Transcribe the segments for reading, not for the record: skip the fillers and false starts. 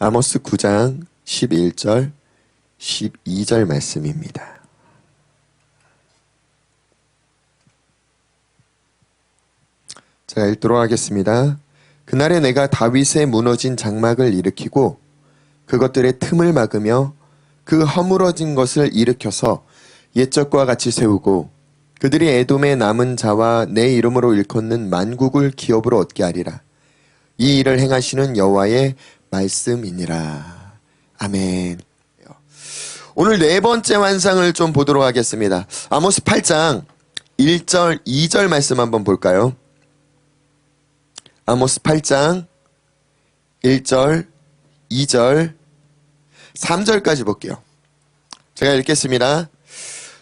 아모스 9장 11절, 12절 말씀입니다. 제가 읽도록 하겠습니다. 그날에 내가 다윗의 무너진 장막을 일으키고 그것들의 틈을 막으며 그 허물어진 것을 일으켜서 옛적과 같이 세우고 그들이 에돔의 남은 자와 내 이름으로 일컫는 만국을 기업으로 얻게 하리라. 이 일을 행하시는 여호와의 말씀이니라. 아멘. 오늘 네 번째 환상을 좀 보도록 하겠습니다. 아모스 8장 1절, 2절 말씀 한번 볼까요? 아모스 8장 1절, 2절, 3절까지 볼게요. 제가 읽겠습니다.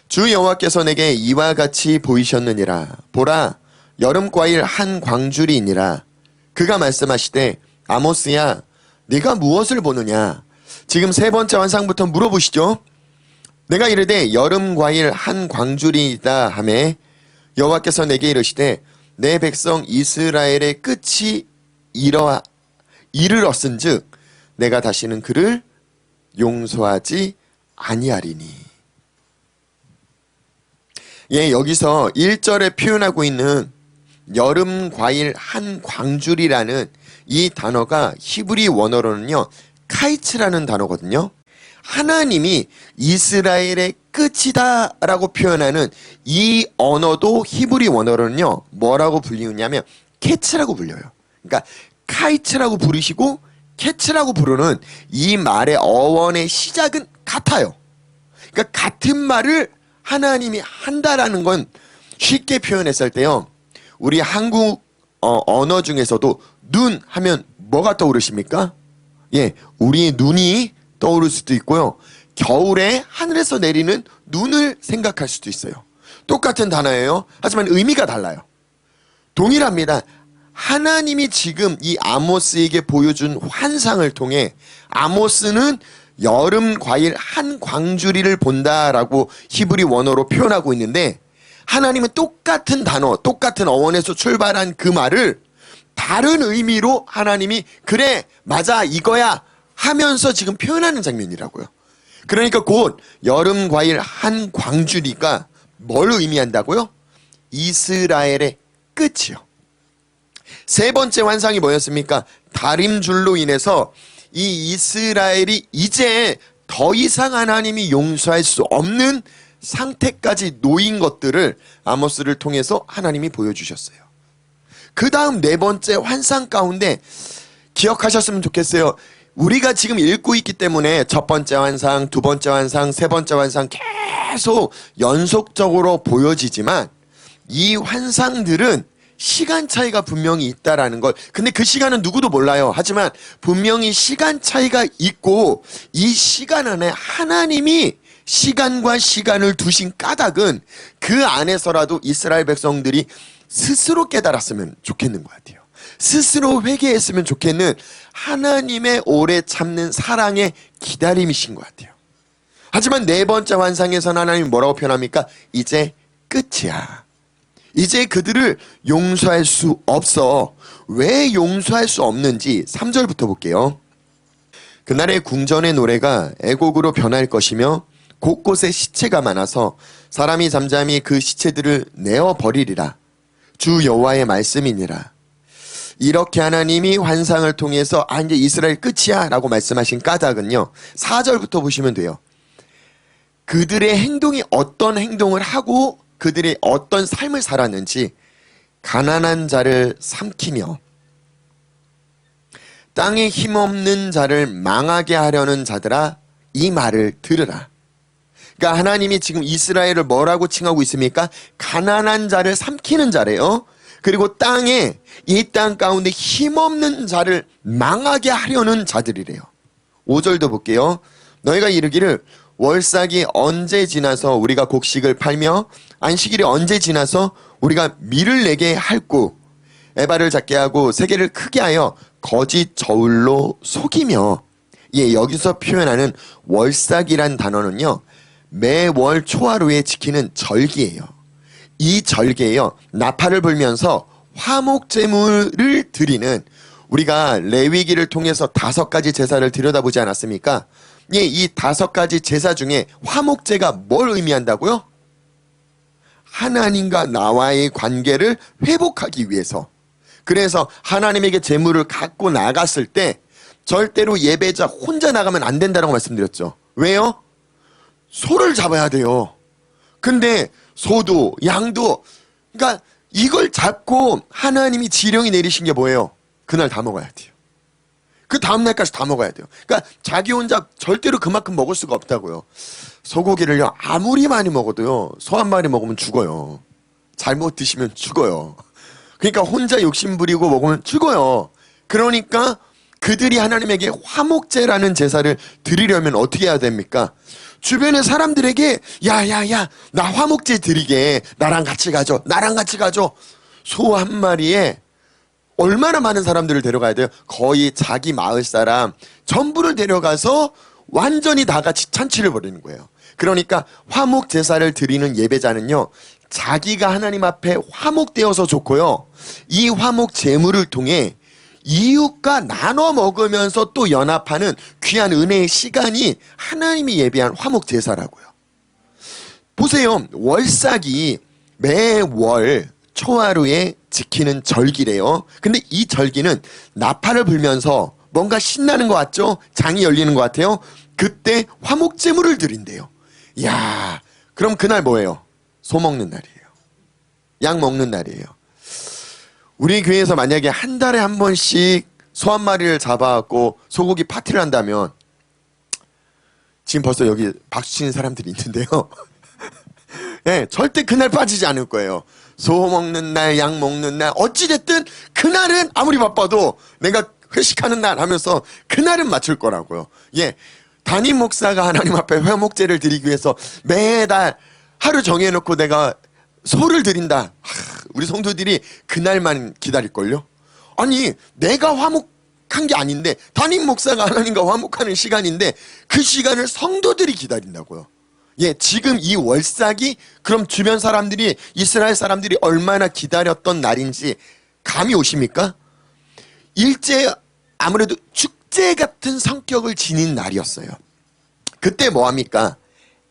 주 여호와께서 내게 이와 같이 보이셨느니라. 보라, 여름과일 한 광줄이니라. 그가 말씀하시되 아모스야, 네가 무엇을 보느냐? 지금 세 번째 환상부터 물어보시죠. 내가 이르되 여름과일 한 광줄이다 하매 여호와께서 내게 이르시되 내 백성 이스라엘의 끝이 이르렀은즉 내가 다시는 그를 용서하지 아니하리니. 예, 여기서 1절에 표현하고 있는 여름 과일 한 광줄이라는 이 단어가 히브리 원어로는요, 카이츠라는 단어거든요. 하나님이 이스라엘의 끝이다 라고 표현하는 이 언어도 히브리 원어로는요, 뭐라고 불리우냐면 캐츠라고 불려요. 그러니까 카이츠라고 부르시고 캐츠라고 부르는 이 말의 어원의 시작은 같아요. 그러니까 같은 말을 하나님이 한다라는 건 쉽게 표현했을 때요, 우리 한국 언어 중에서도 눈 하면 뭐가 떠오르십니까? 예, 우리의 눈이 떠오를 수도 있고요. 겨울에 하늘에서 내리는 눈을 생각할 수도 있어요. 똑같은 단어예요. 하지만 의미가 달라요. 동일합니다. 하나님이 지금 이 아모스에게 보여준 환상을 통해 아모스는 여름 과일 한 광주리를 본다라고 히브리 원어로 표현하고 있는데, 하나님은 똑같은 단어, 똑같은 어원에서 출발한 그 말을 다른 의미로 하나님이 그래, 맞아, 이거야 하면서 지금 표현하는 장면이라고요. 그러니까 곧 여름 과일 한 광주리가 뭘 의미한다고요? 이스라엘의 끝이요. 세 번째 환상이 뭐였습니까? 다림줄로 인해서 이 이스라엘이 이제 더 이상 하나님이 용서할 수 없는 상태까지 놓인 것들을 아모스를 통해서 하나님이 보여주셨어요. 그 다음 네 번째 환상 가운데 기억하셨으면 좋겠어요. 우리가 지금 읽고 있기 때문에 첫 번째 환상, 두 번째 환상, 세 번째 환상 계속 연속적으로 보여지지만 이 환상들은 시간 차이가 분명히 있다라는 걸, 근데 그 시간은 누구도 몰라요. 하지만 분명히 시간 차이가 있고 이 시간 안에 하나님이 시간과 시간을 두신 까닭은 그 안에서라도 이스라엘 백성들이 스스로 깨달았으면 좋겠는 것 같아요. 스스로 회개했으면 좋겠는 하나님의 오래 참는 사랑의 기다림이신 것 같아요. 하지만 네 번째 환상에서는 하나님이 뭐라고 표현합니까? 이제 끝이야. 이제 그들을 용서할 수 없어. 왜 용서할 수 없는지 3절부터 볼게요. 그날의 궁전의 노래가 애곡으로 변할 것이며 곳곳에 시체가 많아서 사람이 잠잠히 그 시체들을 내어버리리라. 주 여호와의 말씀이니라. 이렇게 하나님이 환상을 통해서 이제 이스라엘 끝이야 라고 말씀하신 까닭은요, 4절부터 보시면 돼요. 그들의 행동이 어떤 행동을 하고 그들이 어떤 삶을 살았는지, 가난한 자를 삼키며 땅에 힘없는 자를 망하게 하려는 자들아, 이 말을 들으라. 그러니까 하나님이 지금 이스라엘을 뭐라고 칭하고 있습니까? 가난한 자를 삼키는 자래요. 그리고 땅에, 이 땅 가운데 힘없는 자를 망하게 하려는 자들이래요. 5절도 볼게요. 너희가 이르기를 월삭이 언제 지나서 우리가 곡식을 팔며 안식일이 언제 지나서 우리가 밀을 내게 할꼬, 에바를 작게 하고 세계를 크게 하여 거짓 저울로 속이며. 예, 여기서 표현하는 월삭이란 단어는요, 매월 초하루에 지키는 절기예요. 이 절기에요, 나팔을 불면서 화목제물을 드리는 우리가 레위기를 통해서 5가지 제사를 들여다보지 않았습니까? 예, 이 5가지 제사 중에 화목제가 뭘 의미한다고요? 하나님과 나와의 관계를 회복하기 위해서. 그래서 하나님에게 제물을 갖고 나갔을 때 절대로 예배자 혼자 나가면 안 된다고 말씀드렸죠. 왜요? 소를 잡아야 돼요. 근데 소도 양도, 그러니까 이걸 잡고 하나님이 지령이 내리신 게 뭐예요? 그날 다 먹어야 돼요. 그 다음날까지 다 먹어야 돼요. 그러니까 자기 혼자 절대로 그만큼 먹을 수가 없다고요. 소고기를요, 아무리 많이 먹어도요, 소 한 마리 먹으면 죽어요. 잘못 드시면 죽어요. 그러니까 혼자 욕심 부리고 먹으면 죽어요. 그러니까 그들이 하나님에게 화목제라는 제사를 드리려면 어떻게 해야 됩니까? 주변의 사람들에게 야야야 나 화목제 드리게, 나랑 같이 가죠. 나랑 같이 가죠. 소 한 마리에 얼마나 많은 사람들을 데려가야 돼요? 거의 자기 마을 사람 전부를 데려가서 완전히 다 같이 잔치를 벌이는 거예요. 그러니까 화목 제사를 드리는 예배자는요, 자기가 하나님 앞에 화목되어서 좋고요, 이 화목 제물을 통해 이웃과 나눠 먹으면서 또 연합하는 귀한 은혜의 시간이 하나님이 예비한 화목 제사라고요. 보세요. 월삭이 매월 초하루에 지키는 절기래요. 근데 이 절기는 나팔을 불면서 뭔가 신나는 것 같죠? 장이 열리는 것 같아요. 그때 화목제물을 드린대요. 이야, 그럼 그날 뭐예요? 소 먹는 날이에요. 양 먹는 날이에요. 우리 교회에서 만약에 한 달에 한 번씩 소 한 마리를 잡아갖고 소고기 파티를 한다면, 지금 벌써 여기 박수 치는 사람들이 있는데요. 네, 절대 그날 빠지지 않을 거예요. 소 먹는 날, 양 먹는 날, 어찌됐든 그날은 아무리 바빠도 내가 회식하는 날 하면서 그날은 맞출 거라고요. 예, 담임 목사가 하나님 앞에 화목제를 드리기 위해서 매달 하루 정해놓고 내가 소를 드린다. 우리 성도들이 그날만 기다릴걸요? 아니, 내가 화목한 게 아닌데, 담임 목사가 하나님과 화목하는 시간인데 그 시간을 성도들이 기다린다고요. 예, 지금 이 월삭이 그럼 주변 사람들이, 이스라엘 사람들이 얼마나 기다렸던 날인지 감이 오십니까? 일제, 아무래도 축제 같은 성격을 지닌 날이었어요. 그때 뭐합니까?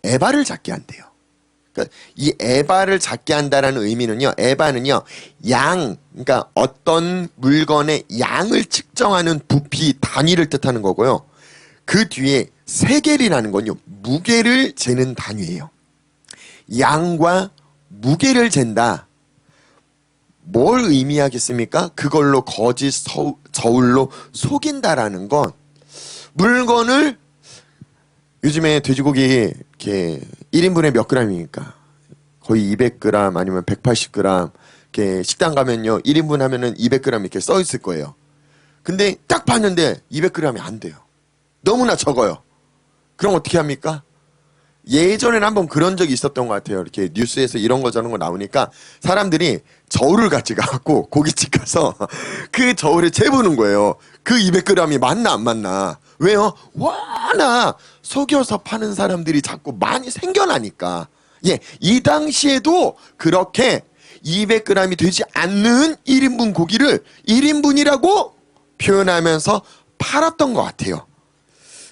에바를 잡게 한대요. 그러니까 이 에바를 잡게 한다라는 의미는요, 에바는요, 양, 그러니까 어떤 물건의 양을 측정하는 부피 단위를 뜻하는 거고요. 그 뒤에 세겔이라는 건요, 무게를 재는 단위예요. 양과 무게를 잰다. 뭘 의미하겠습니까? 그걸로 거짓 저울로 속인다라는 건, 물건을, 요즘에 돼지고기 이렇게 1인분에 몇 g입니까? 거의 200g 아니면 180g. 이렇게 식당 가면요, 1인분 하면은 200g 이렇게 써 있을 거예요. 근데 딱 봤는데 200g이 안 돼요. 너무나 적어요. 그럼 어떻게 합니까? 예전에는 한번 그런 적이 있었던 것 같아요. 이렇게 뉴스에서 이런 거 저런 거 나오니까 사람들이 저울을 같이 가갖고 고깃집 가서 그 저울을 재보는 거예요. 그 200g이 맞나 안 맞나. 왜요? 워낙 속여서 파는 사람들이 자꾸 많이 생겨나니까. 예, 이 당시에도 그렇게 200g이 되지 않는 1인분 고기를 1인분이라고 표현하면서 팔았던 것 같아요.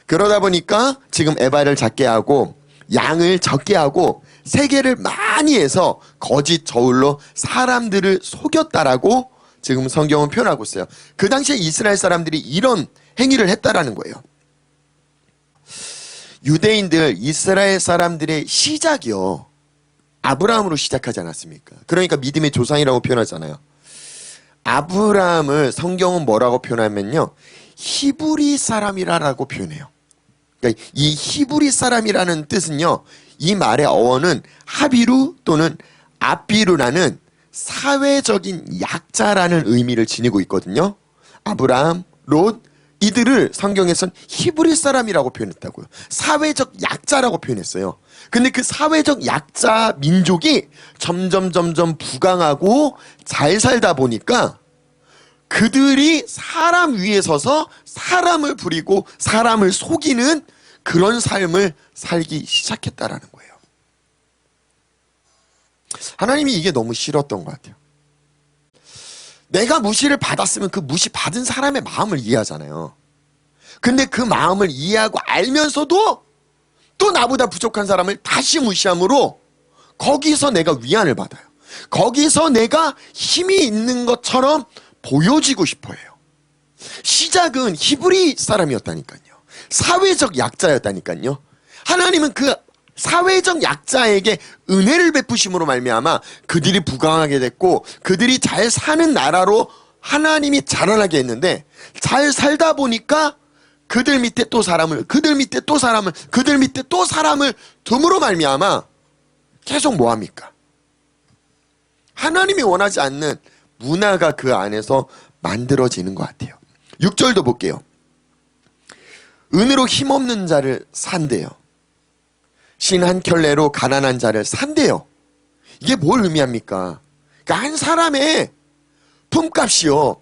그러다 보니까 지금 에바를 작게 하고 양을 적게 하고 세겔을 많이 해서 거짓 저울로 사람들을 속였다라고 지금 성경은 표현하고 있어요. 그 당시에 이스라엘 사람들이 이런 행위를 했다라는 거예요. 유대인들, 이스라엘 사람들의 시작이요, 아브라함으로 시작하지 않았습니까? 그러니까 믿음의 조상이라고 표현하잖아요. 아브라함을 성경은 뭐라고 표현하면요, 히브리 사람이라고 표현해요. 그러니까 이 히브리 사람이라는 뜻은요, 이 말의 어원은 하비루 또는 아비루라는 사회적인 약자라는 의미를 지니고 있거든요. 아브라함, 롯, 이들을 성경에선 히브리 사람이라고 표현했다고요. 사회적 약자라고 표현했어요. 근데 그 사회적 약자 민족이 점점 부강하고 잘 살다 보니까 그들이 사람 위에 서서 사람을 부리고 사람을 속이는 그런 삶을 살기 시작했다라는 거예요. 하나님이 이게 너무 싫었던 것 같아요. 내가 무시를 받았으면 그 무시 받은 사람의 마음을 이해하잖아요. 근데 그 마음을 이해하고 알면서도 또 나보다 부족한 사람을 다시 무시함으로 거기서 내가 위안을 받아요. 거기서 내가 힘이 있는 것처럼 보여지고 싶어 해요. 시작은 히브리 사람이었다니까요. 사회적 약자였다니까요. 하나님은 그 사회적 약자에게 은혜를 베푸심으로 말미암아 그들이 부강하게 됐고 그들이 잘 사는 나라로 하나님이 자라나게 했는데, 잘 살다 보니까 그들 밑에 또 사람을, 그들 밑에 또 사람을, 그들 밑에 또 사람을 둠으로 말미암아 계속 뭐합니까? 하나님이 원하지 않는 문화가 그 안에서 만들어지는 것 같아요. 6절도 볼게요. 은으로 힘없는 자를 산대요. 신 한 켤레로 가난한 자를 산대요. 이게 뭘 의미합니까? 그러니까 한 사람의 품값이요,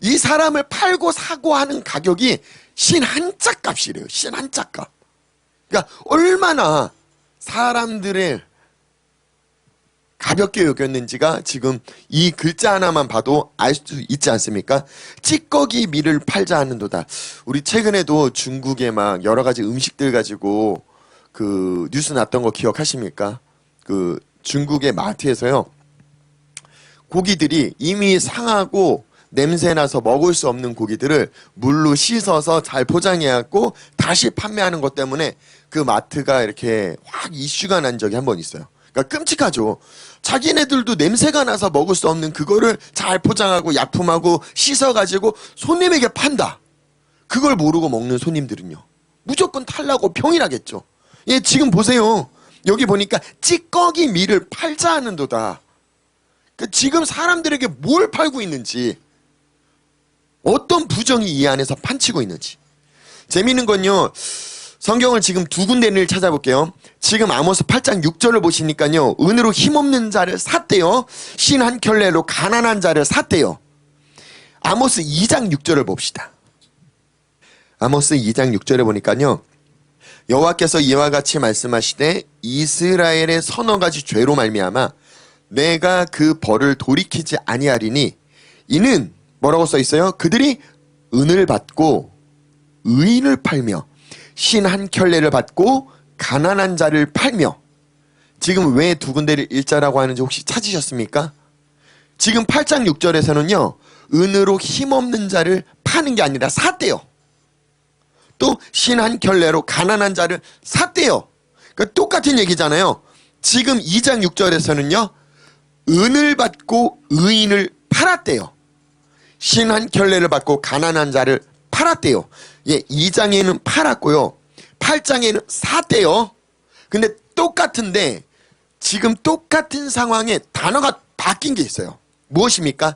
이 사람을 팔고 사고 하는 가격이 신 한 짝 값이래요. 신 한 짝 값. 그러니까 얼마나 사람들을 가볍게 여겼는지가 지금 이 글자 하나만 봐도 알 수 있지 않습니까? 찌꺼기 밀을 팔자 하는도다. 우리 최근에도 중국에 막 여러 가지 음식들 가지고 그 뉴스 났던 거 기억하십니까? 그 중국의 마트에서요, 고기들이 이미 상하고 냄새나서 먹을 수 없는 고기들을 물로 씻어서 잘 포장해갖고 다시 판매하는 것 때문에 그 마트가 이렇게 확 이슈가 난 적이 한 번 있어요. 그러니까 끔찍하죠. 자기네들도 냄새가 나서 먹을 수 없는 그거를 잘 포장하고 약품하고 씻어가지고 손님에게 판다. 그걸 모르고 먹는 손님들은요, 무조건 탈나고 병이나겠죠. 예, 지금 보세요. 여기 보니까 찌꺼기 밀을 팔자 하는도다. 지금 사람들에게 뭘 팔고 있는지, 어떤 부정이 이 안에서 판치고 있는지. 재미있는 건요, 성경을 지금 두 군데를 찾아볼게요. 지금 아모스 8장 6절을 보시니까요, 은으로 힘없는 자를 샀대요. 신 한 켤레로 가난한 자를 샀대요. 아모스 2장 6절을 봅시다. 아모스 2장 6절에 보니까요, 여호와께서 이와 같이 말씀하시되 이스라엘의 서너 가지 죄로 말미암아 내가 그 벌을 돌이키지 아니하리니, 이는 뭐라고 써 있어요? 그들이 은을 받고 의인을 팔며 신 한 켤레를 받고 가난한 자를 팔며. 지금 왜 두 군데를 일자라고 하는지 혹시 찾으셨습니까? 지금 8장 6절에서는요, 은으로 힘없는 자를 파는 게 아니라 샀대요. 또 신 한 켤레로 가난한 자를 샀대요. 그러니까 똑같은 얘기잖아요. 지금 2장 6절에서는요, 은을 받고 의인을 팔았대요. 신 한 켤레를 받고 가난한 자를 팔았대요. 예, 2장에는 팔았고요, 8장에는 샀대요. 근데 똑같은데 지금 똑같은 상황에 단어가 바뀐 게 있어요. 무엇입니까?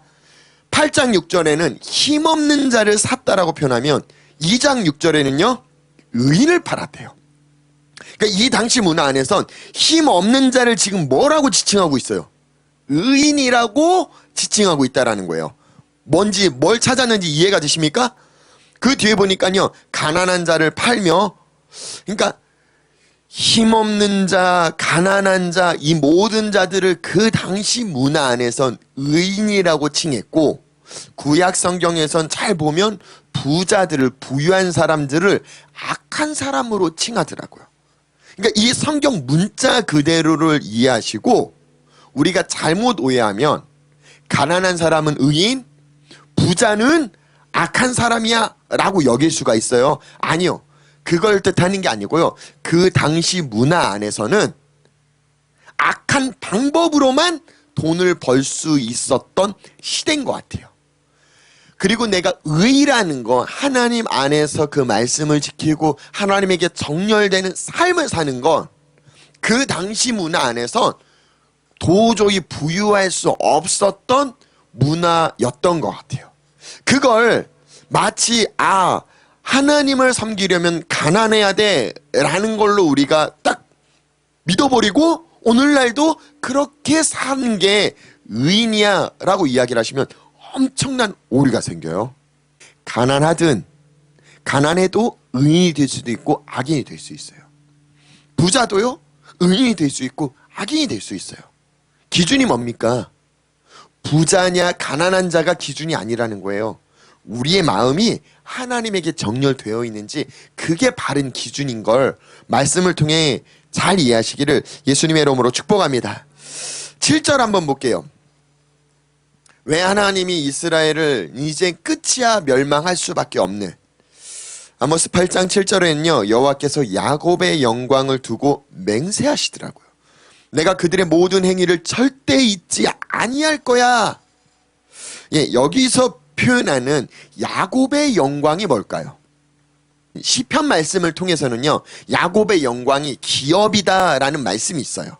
8장 6절에는 힘없는 자를 샀다라고 표현하면 2장 6절에는요, 의인을 팔았대요. 그러니까 이 당시 문화 안에선 힘없는 자를 지금 뭐라고 지칭하고 있어요? 의인이라고 지칭하고 있다라는 거예요. 뭔지, 뭘 찾았는지 이해가 되십니까? 그 뒤에 보니까요, 가난한 자를 팔며, 그러니까 힘없는 자, 가난한 자, 이 모든 자들을 그 당시 문화 안에선 의인이라고 칭했고, 구약 성경에선 잘 보면 부자들을, 부유한 사람들을 악한 사람으로 칭하더라고요. 그러니까 이 성경 문자 그대로를 이해하시고, 우리가 잘못 오해하면 가난한 사람은 의인, 부자는 악한 사람이야 라고 여길 수가 있어요. 아니요, 그걸 뜻하는 게 아니고요, 그 당시 문화 안에서는 악한 방법으로만 돈을 벌 수 있었던 시대인 것 같아요. 그리고 내가 의라는 거, 하나님 안에서 그 말씀을 지키고 하나님에게 정렬되는 삶을 사는 건 그 당시 문화 안에서 도저히 부유할 수 없었던 문화였던 것 같아요. 그걸 마치 하나님을 섬기려면 가난해야 돼 라는 걸로 우리가 딱 믿어버리고 오늘날도 그렇게 사는 게 의인이야 라고 이야기를 하시면 엄청난 오류가 생겨요. 가난하든 가난해도 의인이 될 수도 있고 악인이 될 수 있어요. 부자도요, 의인이 될 수 있고 악인이 될 수 있어요. 기준이 뭡니까? 부자냐 가난한 자가 기준이 아니라는 거예요. 우리의 마음이 하나님에게 정렬되어 있는지 그게 바른 기준인 걸 말씀을 통해 잘 이해하시기를 예수님의 이름으로 축복합니다. 7절 한번 볼게요. 왜 하나님이 이스라엘을 이제 끝이야 멸망할 수밖에 없는, 아모스 8장 7절에는요 여호와께서 야곱의 영광을 두고 맹세하시더라고요. 내가 그들의 모든 행위를 절대 잊지 아니할 거야. 예, 여기서 표현하는 야곱의 영광이 뭘까요? 시편 말씀을 통해서는요 야곱의 영광이 기업이다라는 말씀이 있어요.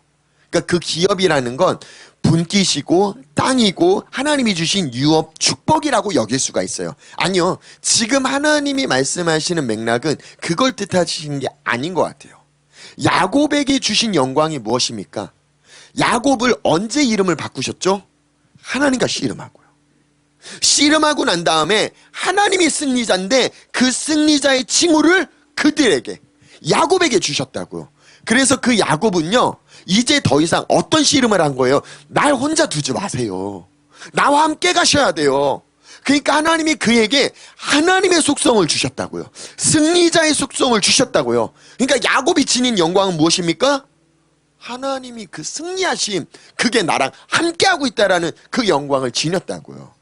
그러니까 그 기업이라는 건 분깃이고 땅이고 하나님이 주신 유업 축복이라고 여길 수가 있어요. 아니요, 지금 하나님이 말씀하시는 맥락은 그걸 뜻하시는 게 아닌 것 같아요. 야곱에게 주신 영광이 무엇입니까? 야곱을 언제 이름을 바꾸셨죠? 하나님과 씨름하고요. 씨름하고 난 다음에 하나님이 승리자인데 그 승리자의 칭호를 그들에게, 야곱에게 주셨다고요. 그래서 그 야곱은요 이제 더 이상 어떤 씨름을 한 거예요? 날 혼자 두지 마세요. 나와 함께 가셔야 돼요. 그러니까 하나님이 그에게 하나님의 속성을 주셨다고요. 승리자의 속성을 주셨다고요. 그러니까 야곱이 지닌 영광은 무엇입니까? 하나님이 그 승리하심, 그게 나랑 함께하고 있다라는 그 영광을 지녔다고요.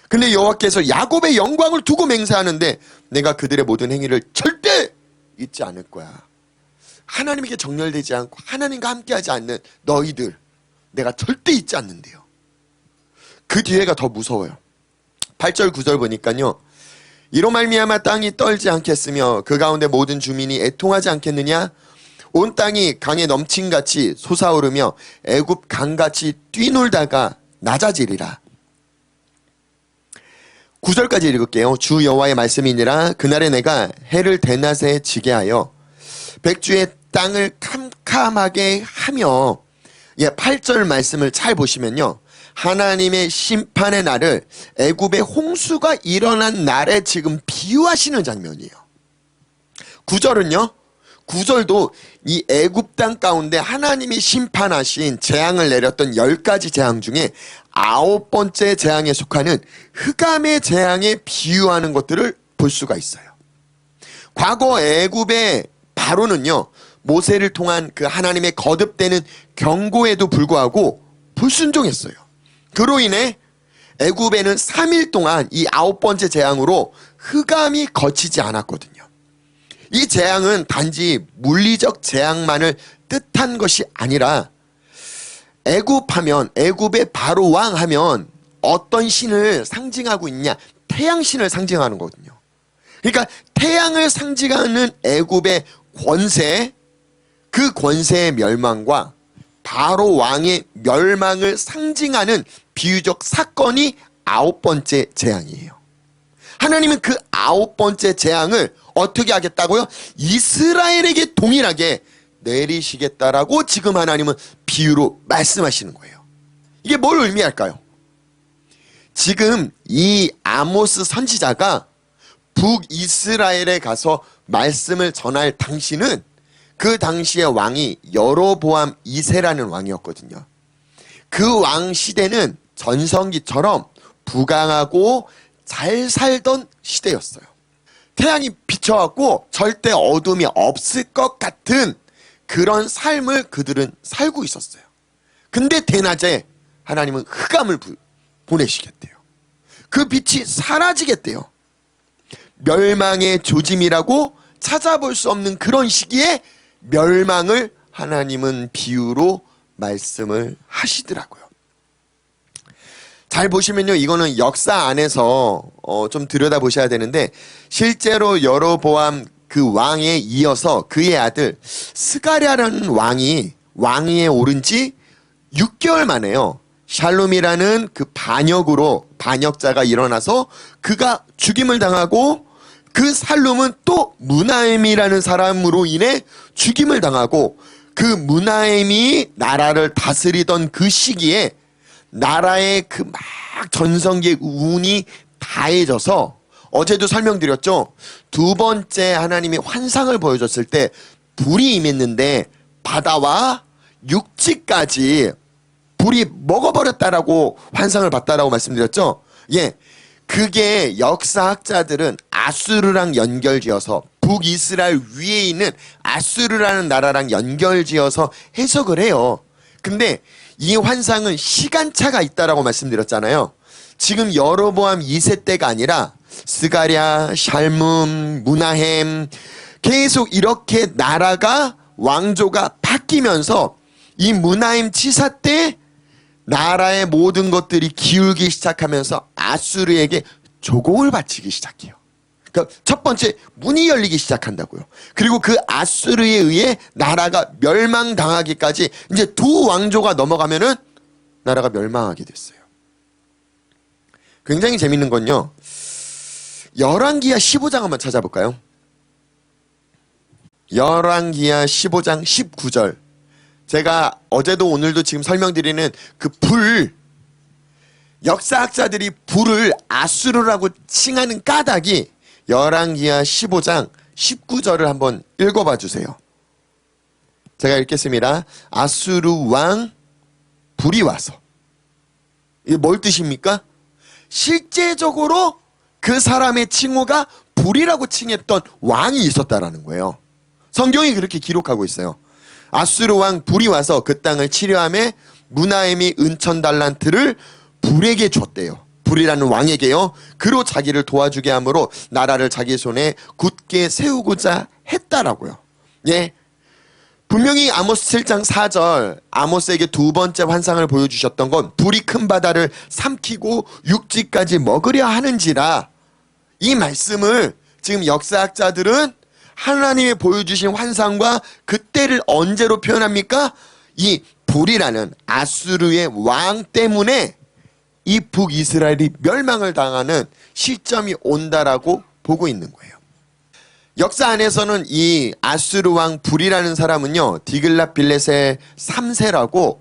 근데 여호와께서 야곱의 영광을 두고 맹세하는데 내가 그들의 모든 행위를 절대 잊지 않을 거야. 하나님에게 정렬되지 않고 하나님과 함께하지 않는 너희들 내가 절대 잊지 않는데요. 그 뒤에가 더 무서워요. 8절 9절 보니까요 이로 말미암아 땅이 떨지 않겠으며 그 가운데 모든 주민이 애통하지 않겠느냐. 온 땅이 강에 넘친같이 솟아오르며 애굽 강같이 뛰놀다가 낮아지리라. 9절까지 읽을게요. 주 여호와의 말씀이니라. 그날에 내가 해를 대낮에 지게 하여 백주의 땅을 캄캄하게 하며, 8절 말씀을 잘 보시면요 하나님의 심판의 날을 애굽의 홍수가 일어난 날에 지금 비유하시는 장면이에요. 9절은요 9절도 이 애굽 땅 가운데 하나님이 심판하신 재앙을 내렸던 10가지 재앙 중에 9번째 재앙에 속하는 흑암의 재앙에 비유하는 것들을 볼 수가 있어요. 과거 애굽의 바로는요 모세를 통한 그 하나님의 거듭되는 경고에도 불구하고 불순종했어요. 그로 인해 애굽에는 3일 동안 이 9번째 재앙으로 흑암이 거치지 않았거든요. 이 재앙은 단지 물리적 재앙만을 뜻한 것이 아니라 애굽하면, 애굽의 바로 왕 하면 어떤 신을 상징하고 있냐? 태양신을 상징하는 거거든요. 그러니까 태양을 상징하는 애굽의 권세, 그 권세의 멸망과 바로 왕의 멸망을 상징하는 비유적 사건이 9번째 재앙이에요. 하나님은 그 9번째 재앙을 어떻게 하겠다고요? 이스라엘에게 동일하게 내리시겠다라고 지금 하나님은 비유로 말씀하시는 거예요. 이게 뭘 의미할까요? 지금 이 아모스 선지자가 북이스라엘에 가서 말씀을 전할 당시는 그 당시의 왕이 여로보암 2세라는 왕이었거든요. 그 왕 시대는 전성기처럼 부강하고 잘 살던 시대였어요. 태양이 비춰갖고 절대 어둠이 없을 것 같은 그런 삶을 그들은 살고 있었어요. 근데 대낮에 하나님은 흑암을 보내시겠대요. 그 빛이 사라지겠대요. 멸망의 조짐이라고 찾아볼 수 없는 그런 시기에 멸망을 하나님은 비유로 말씀을 하시더라고요. 잘 보시면요 이거는 역사 안에서 좀 들여다보셔야 되는데, 실제로 여로보암 그 왕에 이어서 그의 아들 스가랴라는 왕이 왕위에 오른 지 6개월 만에요 샬롬이라는 그 반역자가 일어나서 그가 죽임을 당하고, 그 살룸은 또 무나엠이라는 사람으로 인해 죽임을 당하고, 그 무나엠이 나라를 다스리던 그 시기에 나라의 그 막 전성기의 운이 다해져서, 어제도 설명드렸죠. 두 번째 하나님이 환상을 보여줬을 때 불이 임했는데 바다와 육지까지 불이 먹어버렸다라고 환상을 봤다라고 말씀드렸죠. 예, 그게 역사학자들은 아수르랑 연결지어서 북이스라엘 위에 있는 아수르라는 나라랑 연결지어서 해석을 해요. 근데 이 환상은 시간차가 있다라고 말씀드렸잖아요. 지금 여로보암 2세 때가 아니라 스가랴, 샬문, 무나헴 계속 이렇게 나라가 왕조가 바뀌면서 이 무나헴 치사 때 나라의 모든 것들이 기울기 시작하면서 아수르에게 조공을 바치기 시작해요. 그러니까 첫 번째 문이 열리기 시작한다고요. 그리고 그 아수르에 의해 나라가 멸망당하기까지 이제 두 왕조가 넘어가면은 나라가 멸망하게 됐어요. 굉장히 재밌는 건요. 열왕기하 15장 한번 찾아볼까요? 열왕기하 15장 19절. 제가 어제도 오늘도 지금 설명드리는 그 불, 역사학자들이 불을 아수르라고 칭하는 까닭이 열왕기하 15장 19절을 한번 읽어봐 주세요. 제가 읽겠습니다. 아수르 왕 불이 와서. 이게 뭘 뜻입니까? 실제적으로 그 사람의 칭호가 불이라고 칭했던 왕이 있었다라는 거예요. 성경이 그렇게 기록하고 있어요. 아수르 왕 불이 와서 그 땅을 치려하며 무나헴이 은천 달란트를 불에게 줬대요. 불이라는 왕에게요. 그로 자기를 도와주게 함으로 나라를 자기 손에 굳게 세우고자 했다라고요. 예, 분명히 아모스 7장 4절 아모스에게 두 번째 환상을 보여주셨던 건 불이 큰 바다를 삼키고 육지까지 먹으려 하는지라. 이 말씀을 지금 역사학자들은 하나님이 보여주신 환상과 그때를 언제로 표현합니까? 이 불이라는 아수르의 왕 때문에 이 북이스라엘이 멸망을 당하는 시점이 온다라고 보고 있는 거예요. 역사 안에서는 이 아수르 왕 불이라는 사람은요, 디글랏빌레셀 3세라고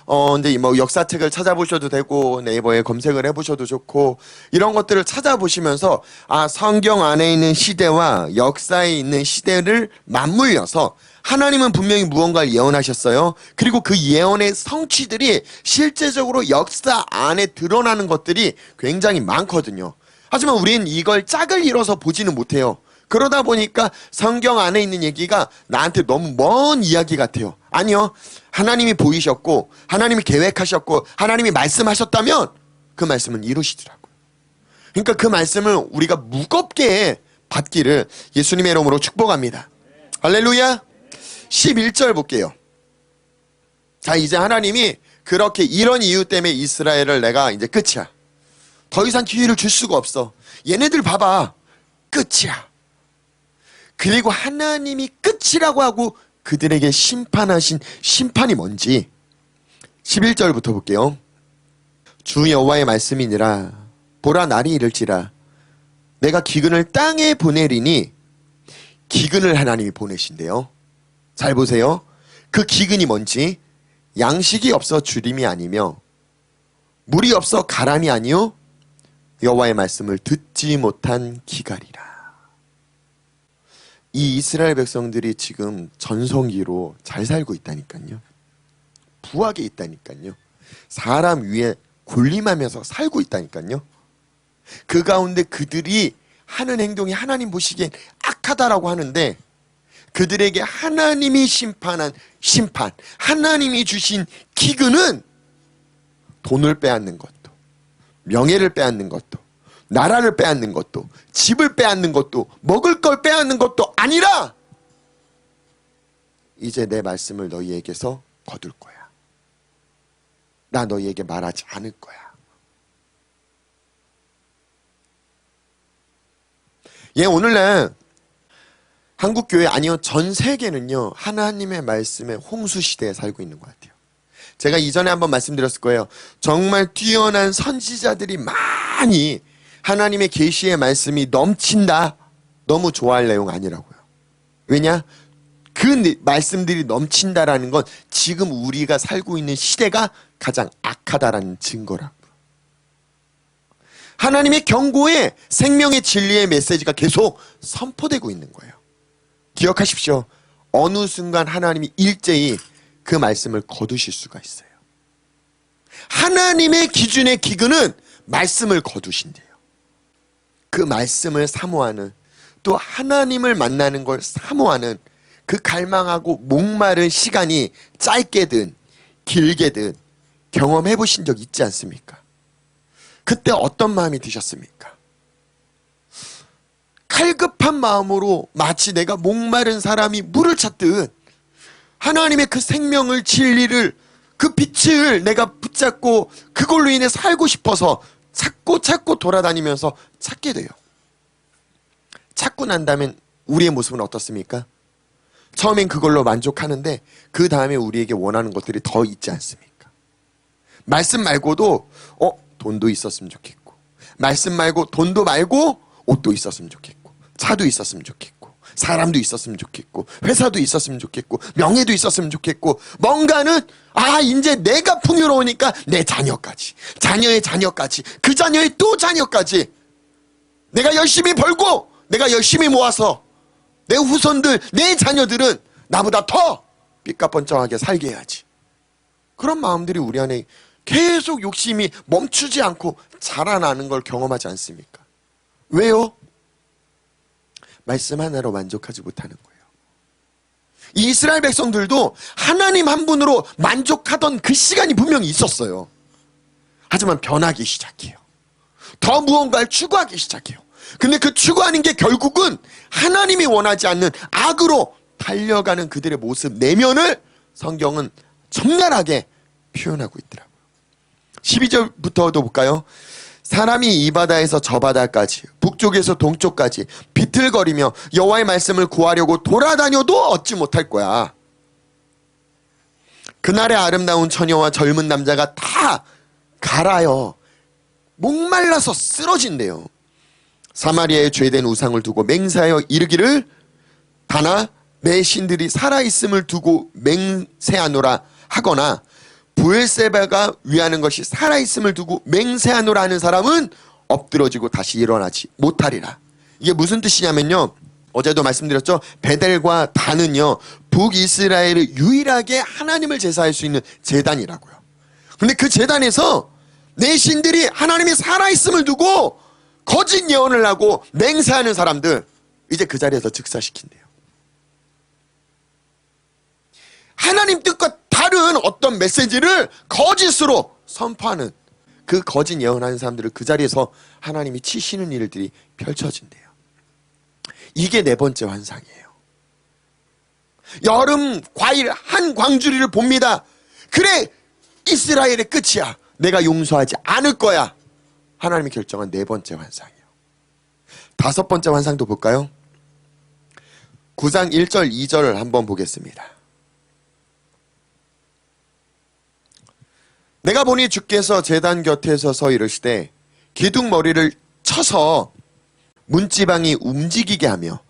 근데 뭐 역사책을 찾아보셔도 되고 네이버에 검색을 해보셔도 좋고 이런 것들을 찾아보시면서 성경 안에 있는 시대와 역사에 있는 시대를 맞물려서 하나님은 분명히 무언가를 예언하셨어요. 그리고 그 예언의 성취들이 실제적으로 역사 안에 드러나는 것들이 굉장히 많거든요. 하지만 우리는 이걸 짝을 이뤄서 보지는 못해요. 그러다 보니까 성경 안에 있는 얘기가 나한테 너무 먼 이야기 같아요. 아니요. 하나님이 보이셨고 하나님이 계획하셨고 하나님이 말씀하셨다면 그 말씀은 이루시더라고요. 그러니까 그 말씀을 우리가 무겁게 받기를 예수님의 이름으로 축복합니다. 할렐루야. 11절 볼게요. 자, 이제 하나님이 그렇게 이런 이유 때문에 이스라엘을 내가 이제 끝이야. 더 이상 기회를 줄 수가 없어. 얘네들 봐봐. 끝이야. 그리고 하나님이 끝이라고 하고 그들에게 심판하신 심판이 뭔지 11절부터 볼게요. 주 여호와의 말씀이니라. 보라, 날이 이를지라. 내가 기근을 땅에 보내리니. 기근을 하나님이 보내신대요. 잘 보세요. 그 기근이 뭔지. 양식이 없어 주림이 아니며 물이 없어 가람이 아니요 여호와의 말씀을 듣지 못한 기갈이라. 이 이스라엘 백성들이 지금 전성기로 잘 살고 있다니까요. 부하게 있다니까요. 사람 위에 군림하면서 살고 있다니까요. 그 가운데 그들이 하는 행동이 하나님 보시기엔 악하다라고 하는데 그들에게 하나님이 심판한 심판, 하나님이 주신 기근은 돈을 빼앗는 것도, 명예를 빼앗는 것도, 나라를 빼앗는 것도, 집을 빼앗는 것도, 먹을 걸 빼앗는 것도 아니라 이제 내 말씀을 너희에게서 거둘 거야. 나 너희에게 말하지 않을 거야. 예, 오늘날 한국교회 아니요 전 세계는요 하나님의 말씀의 홍수시대에 살고 있는 것 같아요. 제가 이전에 한번 말씀드렸을 거예요. 정말 뛰어난 선지자들이 많이 하나님의 계시의 말씀이 넘친다. 너무 좋아할 내용 아니라고요. 왜냐? 그 말씀들이 넘친다라는 건 지금 우리가 살고 있는 시대가 가장 악하다라는 증거라고. 하나님의 경고에 생명의 진리의 메시지가 계속 선포되고 있는 거예요. 기억하십시오. 어느 순간 하나님이 일제히 그 말씀을 거두실 수가 있어요. 하나님의 기준의 기근은 말씀을 거두신대요. 그 말씀을 사모하는, 또 하나님을 만나는 걸 사모하는 그 갈망하고 목마른 시간이 짧게든 길게든 경험해 보신 적 있지 않습니까? 그때 어떤 마음이 드셨습니까? 갈급한 마음으로 마치 내가 목마른 사람이 물을 찾듯 하나님의 그 생명을, 진리를, 그 빛을 내가 붙잡고 그걸로 인해 살고 싶어서 찾고 돌아다니면서 찾게 돼요. 찾고 난 다음엔 우리의 모습은 어떻습니까? 처음엔 그걸로 만족하는데 그 다음에 우리에게 원하는 것들이 더 있지 않습니까? 말씀 말고도 돈도 있었으면 좋겠고, 말씀 말고 돈도 말고 옷도 있었으면 좋겠고, 차도 있었으면 좋겠고, 사람도 있었으면 좋겠고, 회사도 있었으면 좋겠고, 명예도 있었으면 좋겠고, 뭔가는 이제 내가 풍요로우니까 내 자녀까지, 자녀의 자녀까지, 그 자녀의 또 자녀까지 내가 열심히 벌고 내가 열심히 모아서 내 후손들, 내 자녀들은 나보다 더 삐까뻔쩍하게 살게 해야지. 그런 마음들이 우리 안에 계속 욕심이 멈추지 않고 자라나는 걸 경험하지 않습니까? 왜요? 말씀 하나로 만족하지 못하는 거예요. 이 이스라엘 백성들도 하나님 한 분으로 만족하던 그 시간이 분명히 있었어요. 하지만 변하기 시작해요. 더 무언가를 추구하기 시작해요. 근데 그 추구하는 게 결국은 하나님이 원하지 않는 악으로 달려가는 그들의 모습, 내면을 성경은 적나라하게 표현하고 있더라고요. 12절부터도 볼까요? 사람이 이 바다에서 저 바다까지, 북쪽에서 동쪽까지 비틀거리며 여호와의 말씀을 구하려고 돌아다녀도 얻지 못할 거야. 그날의 아름다운 처녀와 젊은 남자가 다 갈아요. 목말라서 쓰러진대요. 사마리아에 죄된 우상을 두고 맹세하여 이르기를, 다나 내 신들이 살아있음을 두고 맹세하노라 하거나, 브엘세바가 위하는 것이 살아있음을 두고 맹세하노라 하는 사람은 엎드러지고 다시 일어나지 못하리라. 이게 무슨 뜻이냐면요, 어제도 말씀드렸죠. 베델과 단은요, 북이스라엘의 유일하게 하나님을 제사할 수 있는 제단이라고요. 근데 그 제단에서 내 신들이 하나님이 살아있음을 두고 거짓 예언을 하고 맹세하는 사람들, 이제 그 자리에서 즉사시킨대요. 하나님 뜻과 다른 어떤 메시지를 거짓으로 선포하는, 그 거짓 예언하는 사람들을 그 자리에서 하나님이 치시는 일들이 펼쳐진대요. 이게 네 번째 환상이에요. 여름 과일 한 광주리를 봅니다. 그래, 이스라엘의 끝이야. 내가 용서하지 않을 거야. 하나님이 결정한 네 번째 환상이에요. 다섯 번째 환상도 볼까요? 9장 1절 2절을 한번 보겠습니다. 내가 보니 주께서 제단 곁에서 서 이르시되 기둥머리를 쳐서 문지방이 움직이게 하며,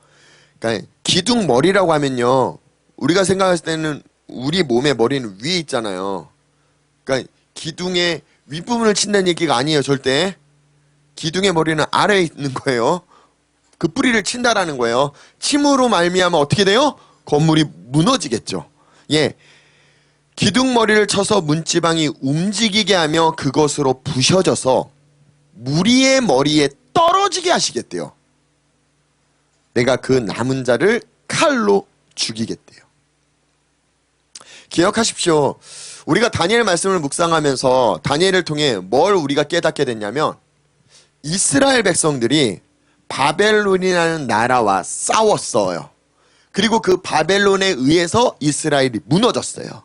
그러니까 기둥머리라고 하면요, 우리가 생각했을 때는 우리 몸의 머리는 위에 있잖아요. 그러니까 기둥의 윗부분을 친다는 얘기가 아니에요. 절대. 기둥의 머리는 아래에 있는 거예요. 그 뿌리를 친다라는 거예요. 침으로 말미암아 어떻게 돼요? 건물이 무너지겠죠. 예, 기둥머리를 쳐서 문지방이 움직이게 하며 그것으로 부셔져서 무리의 머리에 떨어지게 하시겠대요. 내가 그 남은 자를 칼로 죽이겠대요. 기억하십시오. 우리가 다니엘 말씀을 묵상하면서 다니엘을 통해 뭘 우리가 깨닫게 됐냐면, 이스라엘 백성들이 바벨론이라는 나라와 싸웠어요. 그리고 그 바벨론에 의해서 이스라엘이 무너졌어요.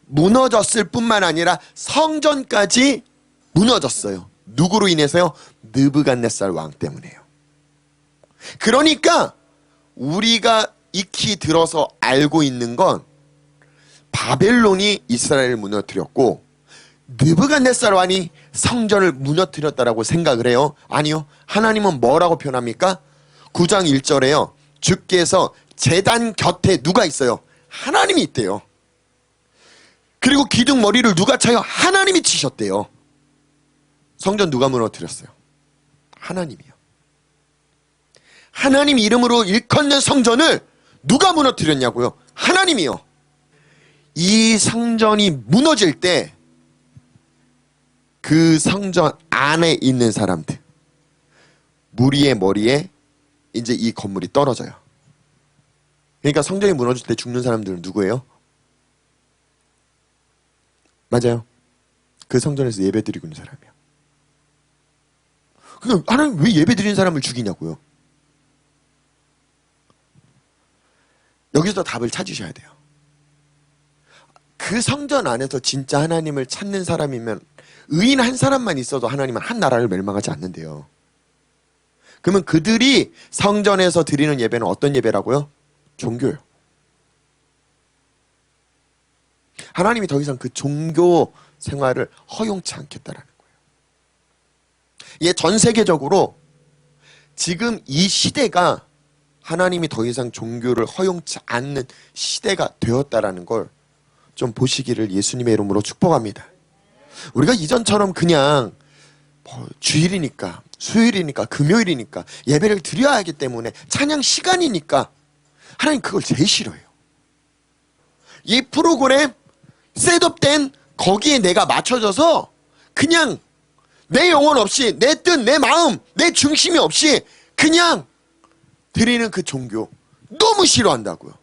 무너졌을 뿐만 아니라 성전까지 무너졌어요. 누구로 인해서요? 느부갓네살 왕 때문에요. 그러니까 우리가 익히 들어서 알고 있는 건 바벨론이 이스라엘을 무너뜨렸고 느부갓네살 왕이 성전을 무너뜨렸다라고 생각을 해요. 아니요. 하나님은 뭐라고 표현합니까? 9장 1절에요. 주께서 제단 곁에 누가 있어요? 하나님이 있대요. 그리고 기둥 머리를 누가 차요? 하나님이 치셨대요. 성전 누가 무너뜨렸어요? 하나님이요. 하나님 이름으로 일컫는 성전을 누가 무너뜨렸냐고요? 하나님이요. 이 성전이 무너질 때 그 성전 안에 있는 사람들, 무리의 머리에 이제 이 건물이 떨어져요. 그러니까 성전이 무너질 때 죽는 사람들은 누구예요? 맞아요. 그 성전에서 예배 드리고 있는 사람이야. 그럼 하나님 왜 예배 드리는 사람을 죽이냐고요? 여기서 답을 찾으셔야 돼요. 그 성전 안에서 진짜 하나님을 찾는 사람이면 의인 한 사람만 있어도 하나님은 한 나라를 멸망하지 않는데요. 그러면 그들이 성전에서 드리는 예배는 어떤 예배라고요? 종교예요. 하나님이 더 이상 그 종교 생활을 허용치 않겠다라는 거예요. 이게 전 세계적으로 지금 이 시대가 하나님이 더 이상 종교를 허용치 않는 시대가 되었다라는 걸 좀 보시기를 예수님의 이름으로 축복합니다. 우리가 이전처럼 그냥 주일이니까, 수요일이니까, 금요일이니까 예배를 드려야 하기 때문에 찬양 시간이니까 하나님 그걸 제일 싫어해요. 이 프로그램 셋업된 거기에 내가 맞춰져서 그냥 내 영혼 없이, 내 뜻, 내 마음, 내 중심이 없이 그냥 드리는 그 종교 너무 싫어한다고요.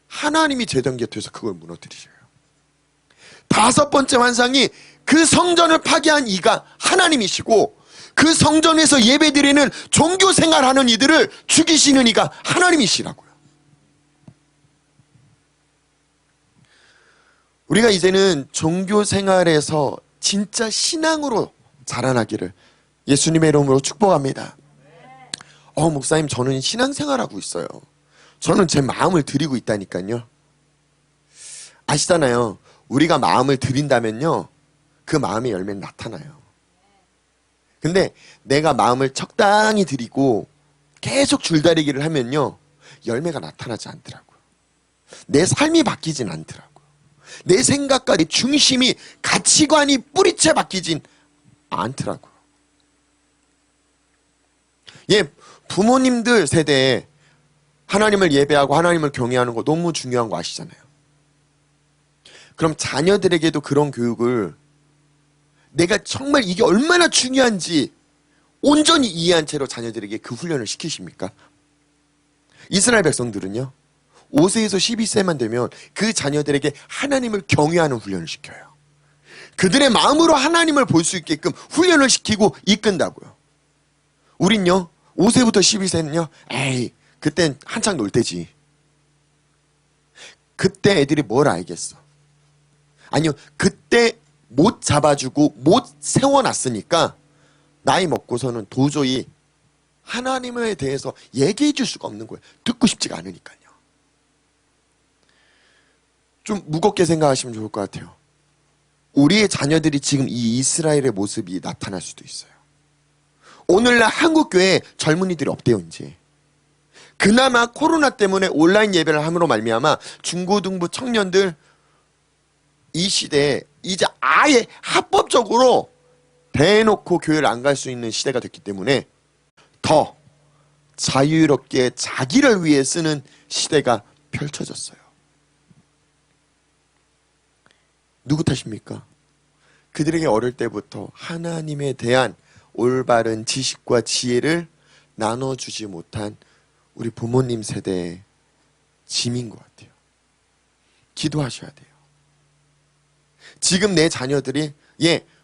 하나님이 제단 곁에서 그걸 무너뜨리셔요. 다섯 번째 환상이 그 성전을 파괴한 이가 하나님이시고 그 성전에서 예배드리는 종교 생활하는 이들을 죽이시는 이가 하나님이시라고요. 우리가 이제는 종교 생활에서 진짜 신앙으로 자라나기를 예수님의 이름으로 축복합니다. 목사님 저는 신앙생활하고 있어요. 저는 제 마음을 드리고 있다니까요. 아시잖아요. 우리가 마음을 드린다면요, 그 마음의 열매는 나타나요. 근데 내가 마음을 적당히 드리고 계속 줄다리기를 하면요, 열매가 나타나지 않더라고요. 내 삶이 바뀌진 않더라고요. 내 생각과 내 중심이, 가치관이 뿌리채 바뀌진 않더라고요. 부모님들 세대에 하나님을 예배하고 하나님을 경외하는 거 너무 중요한 거 아시잖아요. 그럼 자녀들에게도 그런 교육을 내가 정말 이게 얼마나 중요한지 온전히 이해한 채로 자녀들에게 그 훈련을 시키십니까? 이스라엘 백성들은요, 5세에서 12세만 되면 그 자녀들에게 하나님을 경외하는 훈련을 시켜요. 그들의 마음으로 하나님을 볼 수 있게끔 훈련을 시키고 이끈다고요. 우린요, 5세부터 12세는요, 그땐 한창 놀 때지. 그때 애들이 뭘 알겠어? 아니요, 그때 못 잡아주고 못 세워놨으니까 나이 먹고서는 도저히 하나님에 대해서 얘기해 줄 수가 없는 거예요. 듣고 싶지가 않으니까요. 좀 무겁게 생각하시면 좋을 것 같아요. 우리의 자녀들이 지금 이 이스라엘의 모습이 나타날 수도 있어요. 오늘날 한국교회에 젊은이들이 없대요. 이제 그나마 코로나 때문에 온라인 예배를 함으로 말미암아 중고등부 청년들 이 시대에 이제 아예 합법적으로 대놓고 교회를 안 갈 수 있는 시대가 됐기 때문에 더 자유롭게 자기를 위해 쓰는 시대가 펼쳐졌어요. 누구 탓입니까? 그들에게 어릴 때부터 하나님에 대한 올바른 지식과 지혜를 나눠주지 못한 우리 부모님 세대의 짐인 것 같아요. 기도하셔야 돼요. 지금 내 자녀들이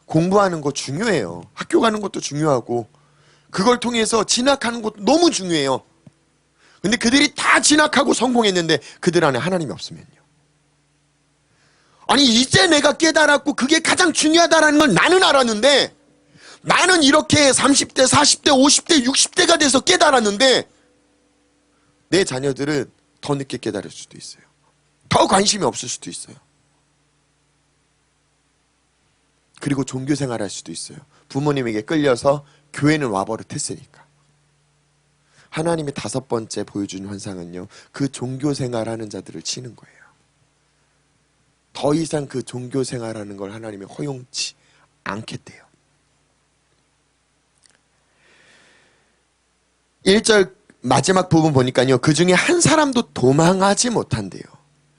공부하는 거 중요해요. 학교 가는 것도 중요하고 그걸 통해서 진학하는 것도 너무 중요해요. 근데 그들이 다 진학하고 성공했는데 그들 안에 하나님이 없으면요. 아니 이제 내가 깨달았고 그게 가장 중요하다는 걸 나는 알았는데, 나는 이렇게 30대, 40대, 50대, 60대가 돼서 깨달았는데 내 자녀들은 더 늦게 깨달을 수도 있어요. 더 관심이 없을 수도 있어요. 그리고 종교생활 할 수도 있어요. 부모님에게 끌려서 교회는 와버릇했으니까. 하나님이 다섯 번째 보여주는 환상은요, 그 종교생활하는 자들을 치는 거예요. 더 이상 그 종교생활하는 걸 하나님이 허용치 않겠대요. 1절 마지막 부분 보니까요, 그 중에 한 사람도 도망하지 못한대요.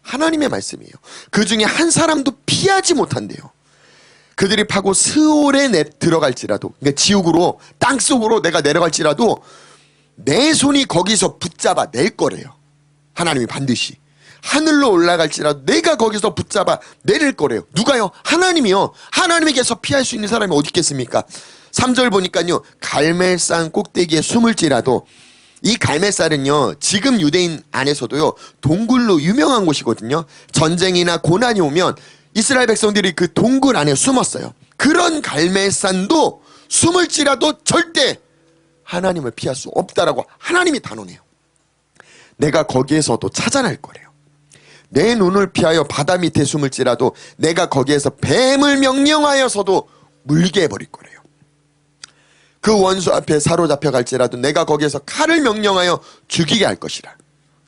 하나님의 말씀이에요. 그 중에 한 사람도 피하지 못한대요. 그들이 파고 스올에 들어갈지라도, 그러니까 지옥으로, 땅속으로 내가 내려갈지라도 내 손이 거기서 붙잡아 낼 거래요. 하나님이 반드시. 하늘로 올라갈지라도 내가 거기서 붙잡아 내릴 거래요. 누가요? 하나님이요. 하나님에게서 피할 수 있는 사람이 어디 있겠습니까? 3절 보니까요, 갈멜산 꼭대기에 숨을지라도, 이 갈멜산은요 지금 유대인 안에서도요 동굴로 유명한 곳이거든요. 전쟁이나 고난이 오면 이스라엘 백성들이 그 동굴 안에 숨었어요. 그런 갈멜산도 숨을지라도 절대 하나님을 피할 수 없다라고 하나님이 단언해요. 내가 거기에서도 찾아낼 거래요. 내 눈을 피하여 바다 밑에 숨을지라도 내가 거기에서 뱀을 명령하여서도 물게 해버릴 거래요. 그 원수 앞에 사로잡혀 갈지라도 내가 거기에서 칼을 명령하여 죽이게 할 것이라.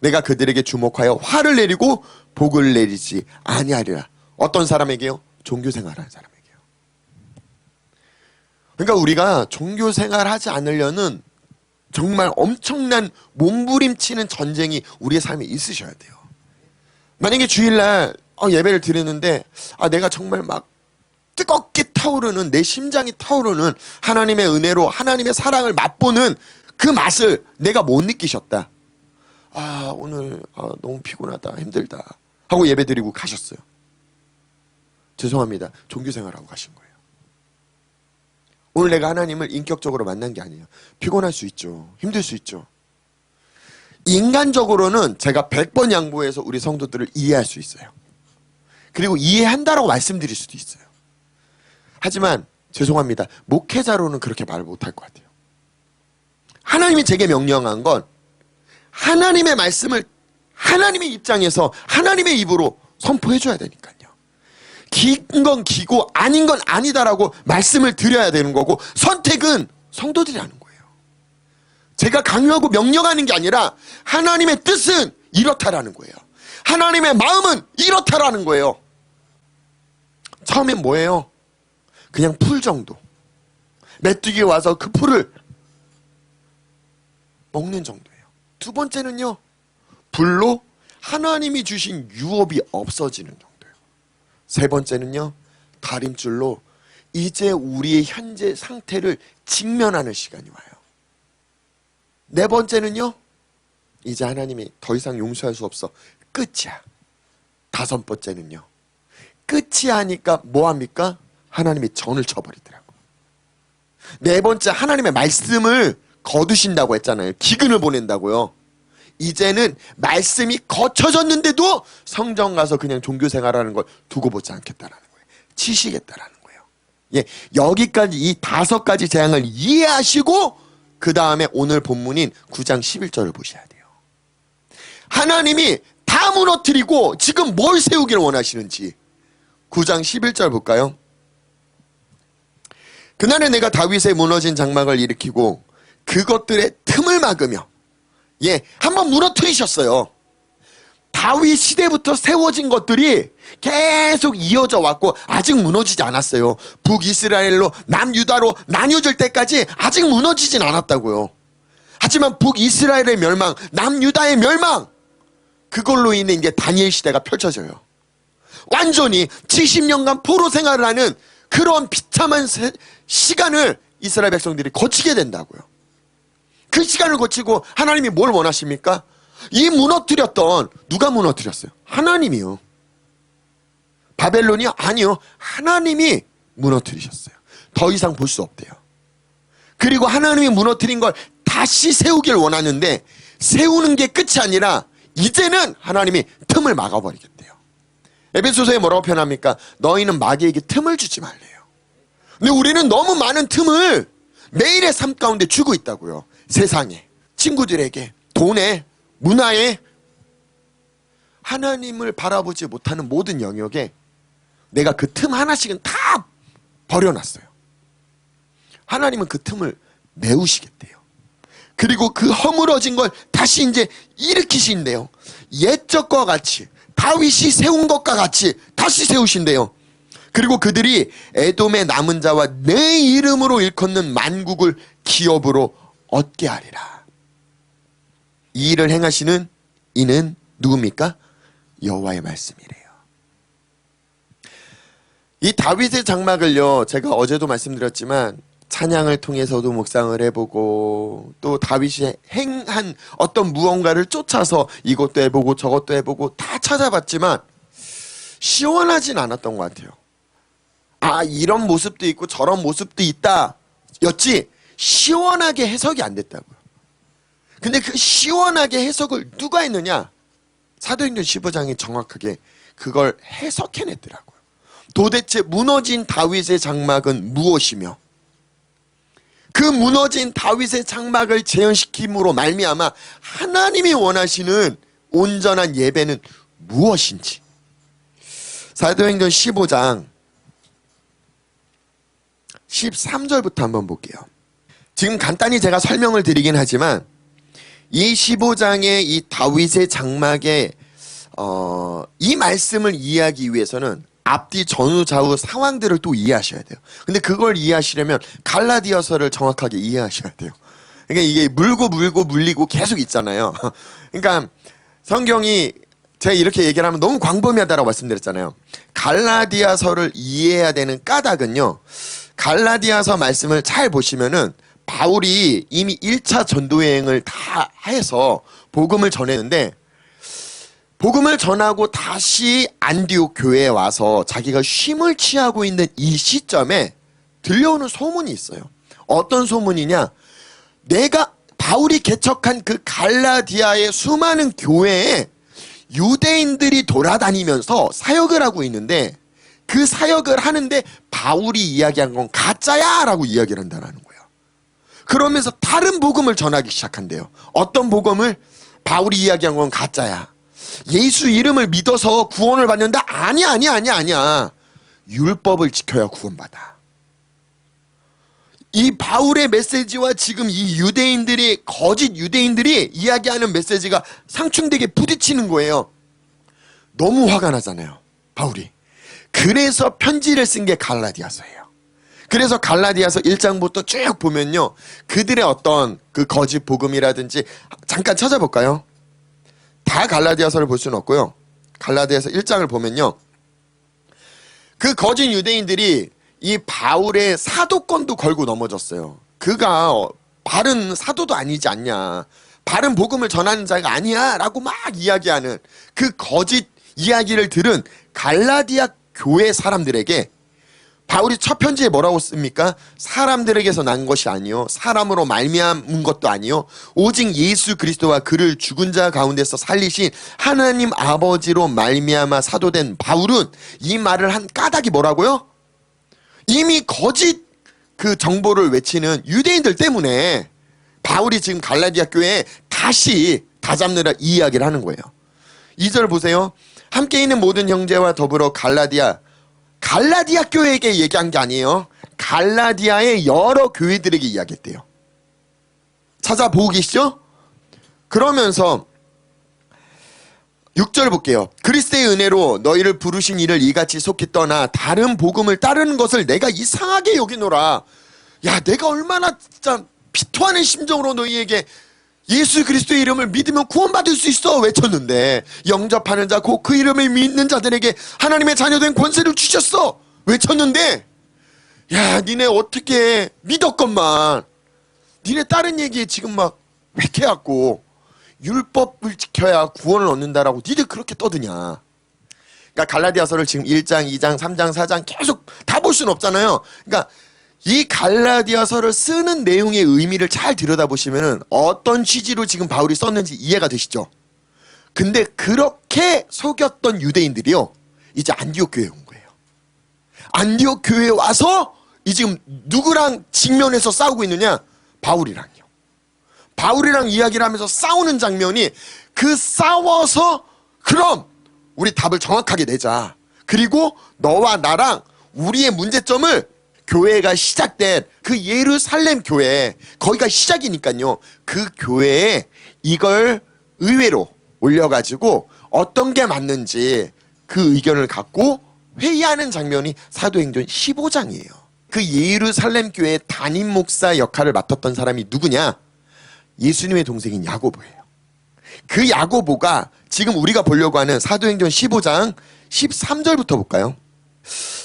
내가 그들에게 주목하여 화를 내리고 복을 내리지 아니하리라. 어떤 사람에게요? 종교생활하는 사람에게요. 그러니까 우리가 종교생활하지 않으려는 정말 엄청난 몸부림치는 전쟁이 우리의 삶에 있으셔야 돼요. 만약에 주일날 예배를 드리는데 내가 정말 막 뜨겁게 타오르는, 내 심장이 타오르는 하나님의 은혜로 하나님의 사랑을 맛보는 그 맛을 내가 못 느끼셨다. 오늘 너무 피곤하다, 힘들다 하고 예배 드리고 가셨어요. 죄송합니다. 종교생활하고 가신 거예요. 오늘 내가 하나님을 인격적으로 만난 게 아니에요. 피곤할 수 있죠. 힘들 수 있죠. 인간적으로는 제가 100번 양보해서 우리 성도들을 이해할 수 있어요. 그리고 이해한다라고 말씀드릴 수도 있어요. 하지만 죄송합니다. 목회자로는 그렇게 말을 못할 것 같아요. 하나님이 제게 명령한 건 하나님의 말씀을 하나님의 입장에서 하나님의 입으로 선포해줘야 되니까요. 긴 건 기고 아닌 건 아니다라고 말씀을 드려야 되는 거고, 선택은 성도들이 하는 거예요. 제가 강요하고 명령하는 게 아니라 하나님의 뜻은 이렇다라는 거예요. 하나님의 마음은 이렇다라는 거예요. 처음엔 뭐예요? 그냥 풀 정도. 메뚜기 와서 그 풀을 먹는 정도예요. 두 번째는요, 불로 하나님이 주신 유업이 없어지는 정도예요. 세 번째는요, 다림줄로 이제 우리의 현재 상태를 직면하는 시간이 와요. 네 번째는요, 이제 하나님이 더 이상 용서할 수 없어. 끝이야. 다섯 번째는요, 끝이야 하니까 뭐합니까? 하나님이 전을 쳐버리더라고요. 네 번째, 하나님의 말씀을 거두신다고 했잖아요. 기근을 보낸다고요. 이제는 말씀이 거쳐졌는데도 성전 가서 그냥 종교생활하는 걸 두고 보지 않겠다라는 거예요. 치시겠다라는 거예요. 예, 여기까지 이 5가지 재앙을 이해하시고 그 다음에 오늘 본문인 9장 11절을 보셔야 돼요. 하나님이 다 무너뜨리고 지금 뭘 세우기를 원하시는지 9장 11절 볼까요? 그날에 내가 다윗의 무너진 장막을 일으키고 그것들의 틈을 막으며, 한번 무너뜨리셨어요. 다윗 시대부터 세워진 것들이 계속 이어져 왔고 아직 무너지지 않았어요. 북이스라엘로 남유다로 나뉘어질 때까지 아직 무너지진 않았다고요. 하지만 북이스라엘의 멸망, 남유다의 멸망, 그걸로 인해 이제 다니엘 시대가 펼쳐져요. 완전히 70년간 포로 생활을 하는 그런 비참한 시간을 이스라엘 백성들이 거치게 된다고요. 그 시간을 거치고 하나님이 뭘 원하십니까? 이 무너뜨렸던, 누가 무너뜨렸어요? 하나님이요. 바벨론이요? 아니요. 하나님이 무너뜨리셨어요. 더 이상 볼 수 없대요. 그리고 하나님이 무너뜨린 걸 다시 세우길 원하는데 세우는 게 끝이 아니라 이제는 하나님이 틈을 막아버리겠대요. 에베소서에 뭐라고 표현합니까? 너희는 마귀에게 틈을 주지 말래요. 근데 우리는 너무 많은 틈을 매일의 삶 가운데 주고 있다고요. 세상에, 친구들에게, 돈에, 문화에. 하나님을 바라보지 못하는 모든 영역에 내가 그 틈 하나씩은 다 버려놨어요. 하나님은 그 틈을 메우시겠대요. 그리고 그 허물어진 걸 다시 이제 일으키신대요. 옛적과 같이, 다윗이 세운 것과 같이 다시 세우신대요. 그리고 그들이 에돔의 남은 자와 내 이름으로 일컫는 만국을 기업으로 얻게 하리라. 이 일을 행하시는 이는 누굽니까? 여호와의 말씀이래요. 이 다윗의 장막을요, 제가 어제도 말씀드렸지만 찬양을 통해서도 묵상을 해보고 또 다윗이 행한 어떤 무언가를 쫓아서 이것도 해보고 저것도 해보고 다 찾아봤지만 시원하진 않았던 것 같아요. 아, 이런 모습도 있고 저런 모습도 있다 였지 시원하게 해석이 안 됐다고요. 근데 그 시원하게 해석을 누가 했느냐? 사도행전 15장이 정확하게 그걸 해석해냈더라고요. 도대체 무너진 다윗의 장막은 무엇이며 그 무너진 다윗의 장막을 재현시킴으로 말미암아 하나님이 원하시는 온전한 예배는 무엇인지. 사도행전 15장 13절부터 한번 볼게요. 지금 간단히 제가 설명을 드리긴 하지만 이 15장의 이 다윗의 장막의 이 말씀을 이해하기 위해서는 앞뒤 전후 좌우 상황들을 또 이해하셔야 돼요. 근데 그걸 이해하시려면 갈라디아서를 정확하게 이해하셔야 돼요. 그러니까 이게 물고 물리고 계속 있잖아요. 그러니까 성경이 제가 이렇게 얘기를 하면 너무 광범위하다라고 말씀드렸잖아요. 갈라디아서를 이해해야 되는 까닭은요, 갈라디아서 말씀을 잘 보시면은 바울이 이미 1차 전도여행을 다 해서 복음을 전했는데 복음을 전하고 다시 안디옥 교회에 와서 자기가 쉼을 취하고 있는 이 시점에 들려오는 소문이 있어요. 어떤 소문이냐? 내가 바울이 개척한 그 갈라디아의 수많은 교회에 유대인들이 돌아다니면서 사역을 하고 있는데 그 사역을 하는데 바울이 이야기한 건 가짜야 라고 이야기를 한다는 거예요. 그러면서 다른 복음을 전하기 시작한대요. 어떤 복음을? 바울이 이야기한 건 가짜야. 예수 이름을 믿어서 구원을 받는데 아니야. 율법을 지켜야 구원받아. 이 바울의 메시지와 지금 이 유대인들이 거짓 유대인들이 이야기하는 메시지가 상충되게 부딪히는 거예요. 너무 화가 나잖아요, 바울이. 그래서 편지를 쓴 게 갈라디아서예요. 그래서 갈라디아서 1장부터 쭉 보면요, 그들의 어떤 그 거짓 복음이라든지 잠깐 찾아볼까요? 다 갈라디아서를 볼 수는 없고요. 갈라디아서 1장을 보면요, 그 거짓 유대인들이 이 바울의 사도권도 걸고 넘어졌어요. 그가 바른 사도도 아니지 않냐, 바른 복음을 전하는 자가 아니야 라고 막 이야기하는 그 거짓 이야기를 들은 갈라디아 교회 사람들에게 바울이 첫 편지에 뭐라고 씁니까? 사람들에게서 난 것이 아니요, 사람으로 말미암은 것도 아니요, 오직 예수 그리스도와 그를 죽은 자 가운데서 살리신 하나님 아버지로 말미암아 사도된 바울은, 이 말을 한 까닭이 뭐라고요? 이미 거짓 그 정보를 외치는 유대인들 때문에 바울이 지금 갈라디아 교회에 다시 다잡느라 이 이야기를 하는 거예요. 2절 보세요. 함께 있는 모든 형제와 더불어 갈라디아 교회에게 얘기한 게 아니에요. 갈라디아의 여러 교회들에게 이야기했대요. 찾아보고 계시죠? 그러면서 6절 볼게요. 그리스도의 은혜로 너희를 부르신 이를 이같이 속히 떠나 다른 복음을 따르는 것을 내가 이상하게 여기노라. 야, 내가 얼마나 진짜 비토하는 심정으로 너희에게 예수 그리스도의 이름을 믿으면 구원받을 수 있어 외쳤는데, 영접하는 자 곧 그 이름을 믿는 자들에게 하나님의 자녀된 권세를 주셨어 외쳤는데, 야, 니네 어떻게 믿었건만 니네 다른 얘기에 지금 막 획해갖고 율법을 지켜야 구원을 얻는다라고 니들 그렇게 떠드냐. 그러니까 갈라디아서를 지금 1장, 2장, 3장, 4장 계속 다 볼 수는 없잖아요. 그러니까 이 갈라디아서를 쓰는 내용의 의미를 잘 들여다보시면 어떤 취지로 지금 바울이 썼는지 이해가 되시죠? 근데 그렇게 속였던 유대인들이요, 이제 안디옥 교회에 온 거예요. 안디옥 교회에 와서 이 지금 누구랑 직면해서 싸우고 있느냐? 바울이랑요. 바울이랑 이야기를 하면서 싸우는 장면이, 그 싸워서 그럼 우리 답을 정확하게 내자. 그리고 너와 나랑 우리의 문제점을 교회가 시작된 그 예루살렘 교회, 거기가 시작이니까요, 그 교회에 이걸 의회로 올려가지고 어떤 게 맞는지 그 의견을 갖고 회의하는 장면이 사도행전 15장이에요. 그 예루살렘 교회 담임 목사 역할을 맡았던 사람이 누구냐? 예수님의 동생인 야고보예요. 그 야고보가 지금 우리가 보려고 하는 사도행전 15장 13절부터 볼까요?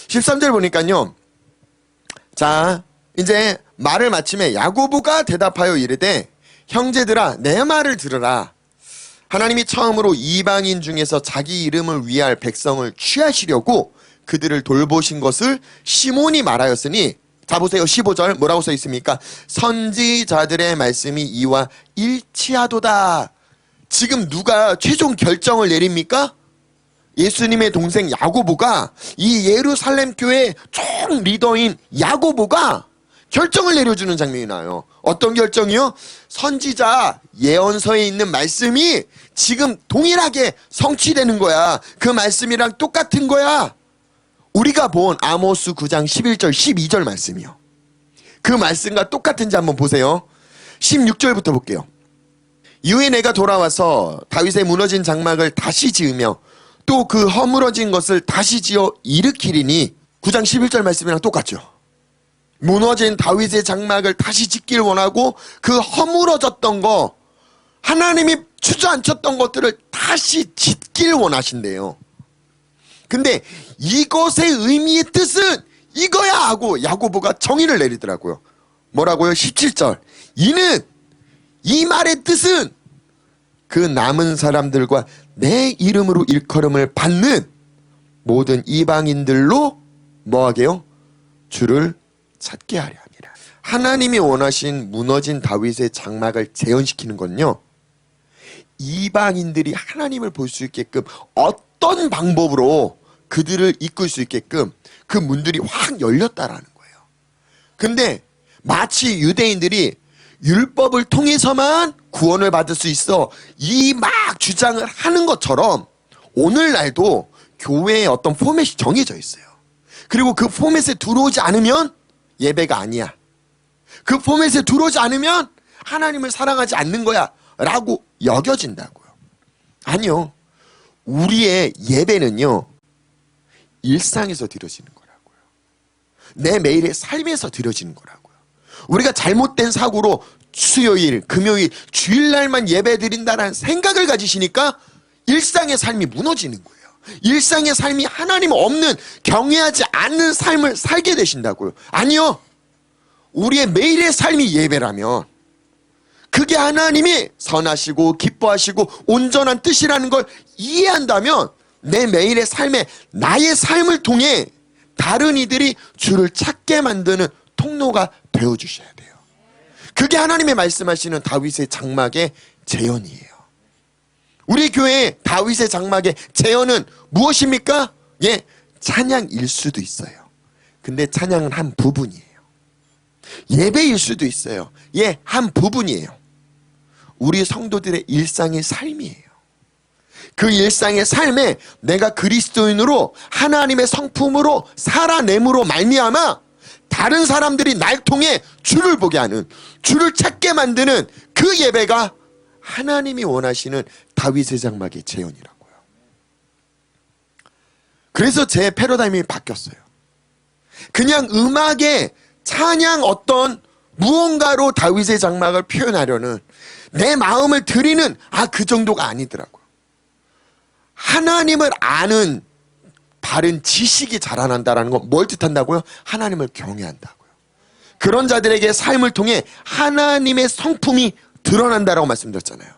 13절 보니까요. 자, 이제 말을 마침에 야고보가 대답하여 이르되 형제들아 내 말을 들으라. 하나님이 처음으로 이방인 중에서 자기 이름을 위할 백성을 취하시려고 그들을 돌보신 것을 시몬이 말하였으니, 자 보세요. 15절 뭐라고 써 있습니까? 선지자들의 말씀이 이와 일치하도다. 지금 누가 최종 결정을 내립니까? 예수님의 동생 야고보가, 이 예루살렘 교회 총 리더인 야고보가 결정을 내려주는 장면이 나요. 어떤 결정이요? 선지자 예언서에 있는 말씀이 지금 동일하게 성취되는 거야. 그 말씀이랑 똑같은 거야. 우리가 본 아모스 9장 11절 12절 말씀이요. 그 말씀과 똑같은지 한번 보세요. 16절부터 볼게요. 이후에 내가 돌아와서 다윗의 무너진 장막을 다시 지으며 또 그 허물어진 것을 다시 지어 일으키리니, 9장 11절 말씀이랑 똑같죠. 무너진 다윗의 장막을 다시 짓길 원하고 그 허물어졌던 거, 하나님이 주저앉혔던 것들을 다시 짓길 원하신대요. 근데 이것의 의미의 뜻은 이거야 하고 야고보가 정의를 내리더라고요. 뭐라고요? 17절. 이는, 이 말의 뜻은 그 남은 사람들과 내 이름으로 일컬음을 받는 모든 이방인들로 뭐하게요? 주를 찾게 하려 합니다. 하나님이 원하신 무너진 다윗의 장막을 재현시키는 건요, 이방인들이 하나님을 볼 수 있게끔 어떤 방법으로 그들을 이끌 수 있게끔 그 문들이 확 열렸다라는 거예요. 근데 마치 유대인들이 율법을 통해서만 구원을 받을 수 있어 이 막 주장을 하는 것처럼 오늘날도 교회에 어떤 포맷이 정해져 있어요. 그리고 그 포맷에 들어오지 않으면 예배가 아니야. 그 포맷에 들어오지 않으면 하나님을 사랑하지 않는 거야 라고 여겨진다고요. 아니요. 우리의 예배는요, 일상에서 드려지는 거라고요. 내 매일의 삶에서 드려지는 거라고요. 우리가 잘못된 사고로 수요일, 금요일, 주일날만 예배 드린다는 생각을 가지시니까 일상의 삶이 무너지는 거예요. 일상의 삶이 하나님 없는, 경외하지 않는 삶을 살게 되신다고요. 아니요. 우리의 매일의 삶이 예배라면 그게 하나님이 선하시고 기뻐하시고 온전한 뜻이라는 걸 이해한다면 내 매일의 삶에, 나의 삶을 통해 다른 이들이 주를 찾게 만드는 통로가 되어주셔야 돼요. 그게 하나님의 말씀하시는 다윗의 장막의 재현이에요. 우리 교회의 다윗의 장막의 재현은 무엇입니까? 예, 찬양일 수도 있어요. 근데 찬양은 한 부분이에요. 예배일 수도 있어요. 예, 한 부분이에요. 우리 성도들의 일상의 삶이에요. 그 일상의 삶에 내가 그리스도인으로 하나님의 성품으로 살아냄으로 말미암아 다른 사람들이 날 통해 주를 보게 하는, 주를 찾게 만드는 그 예배가 하나님이 원하시는 다윗의 장막의 재현이라고요. 그래서 제 패러다임이 바뀌었어요. 그냥 음악의 찬양 어떤 무언가로 다윗의 장막을 표현하려는 내 마음을 드리는 그 정도가 아니더라고요. 하나님을 아는 바른 지식이 자라난다는 건 뭘 뜻한다고요? 하나님을 경외한다고요. 그런 자들에게 삶을 통해 하나님의 성품이 드러난다라고 말씀드렸잖아요.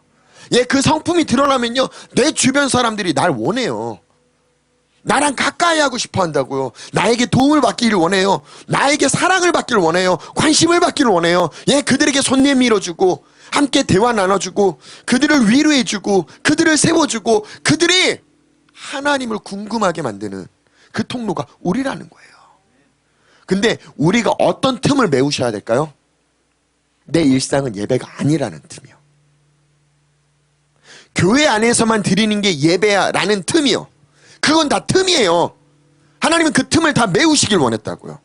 예, 그 성품이 드러나면요, 내 주변 사람들이 날 원해요. 나랑 가까이 하고 싶어 한다고요. 나에게 도움을 받기를 원해요. 나에게 사랑을 받기를 원해요. 관심을 받기를 원해요. 예, 그들에게 손 내밀어주고 함께 대화 나눠주고 그들을 위로해주고 그들을 세워주고 그들이 하나님을 궁금하게 만드는 그 통로가 우리라는 거예요. 근데 우리가 어떤 틈을 메우셔야 될까요? 내 일상은 예배가 아니라는 틈이요. 교회 안에서만 드리는 게 예배야 라는 틈이요. 그건 다 틈이에요. 하나님은 그 틈을 다 메우시길 원했다고요.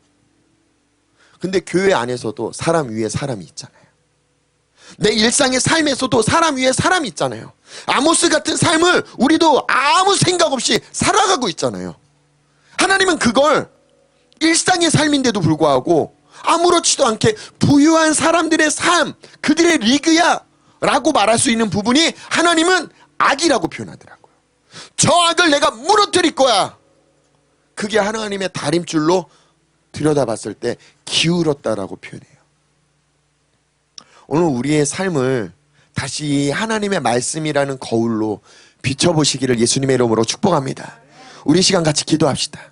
근데 교회 안에서도 사람 위에 사람이 있잖아요. 내 일상의 삶에서도 사람 위에 사람이 있잖아요. 아모스 같은 삶을 우리도 아무 생각 없이 살아가고 있잖아요. 하나님은 그걸 일상의 삶인데도 불구하고 아무렇지도 않게 부유한 사람들의 삶, 그들의 리그야 라고 말할 수 있는 부분이 하나님은 악이라고 표현하더라고요. 저 악을 내가 무너뜨릴 거야. 그게 하나님의 다림줄로 들여다봤을 때 기울었다라고 표현해요. 오늘 우리의 삶을 다시 하나님의 말씀이라는 거울로 비춰보시기를 예수님의 이름으로 축복합니다. 우리 시간 같이 기도합시다.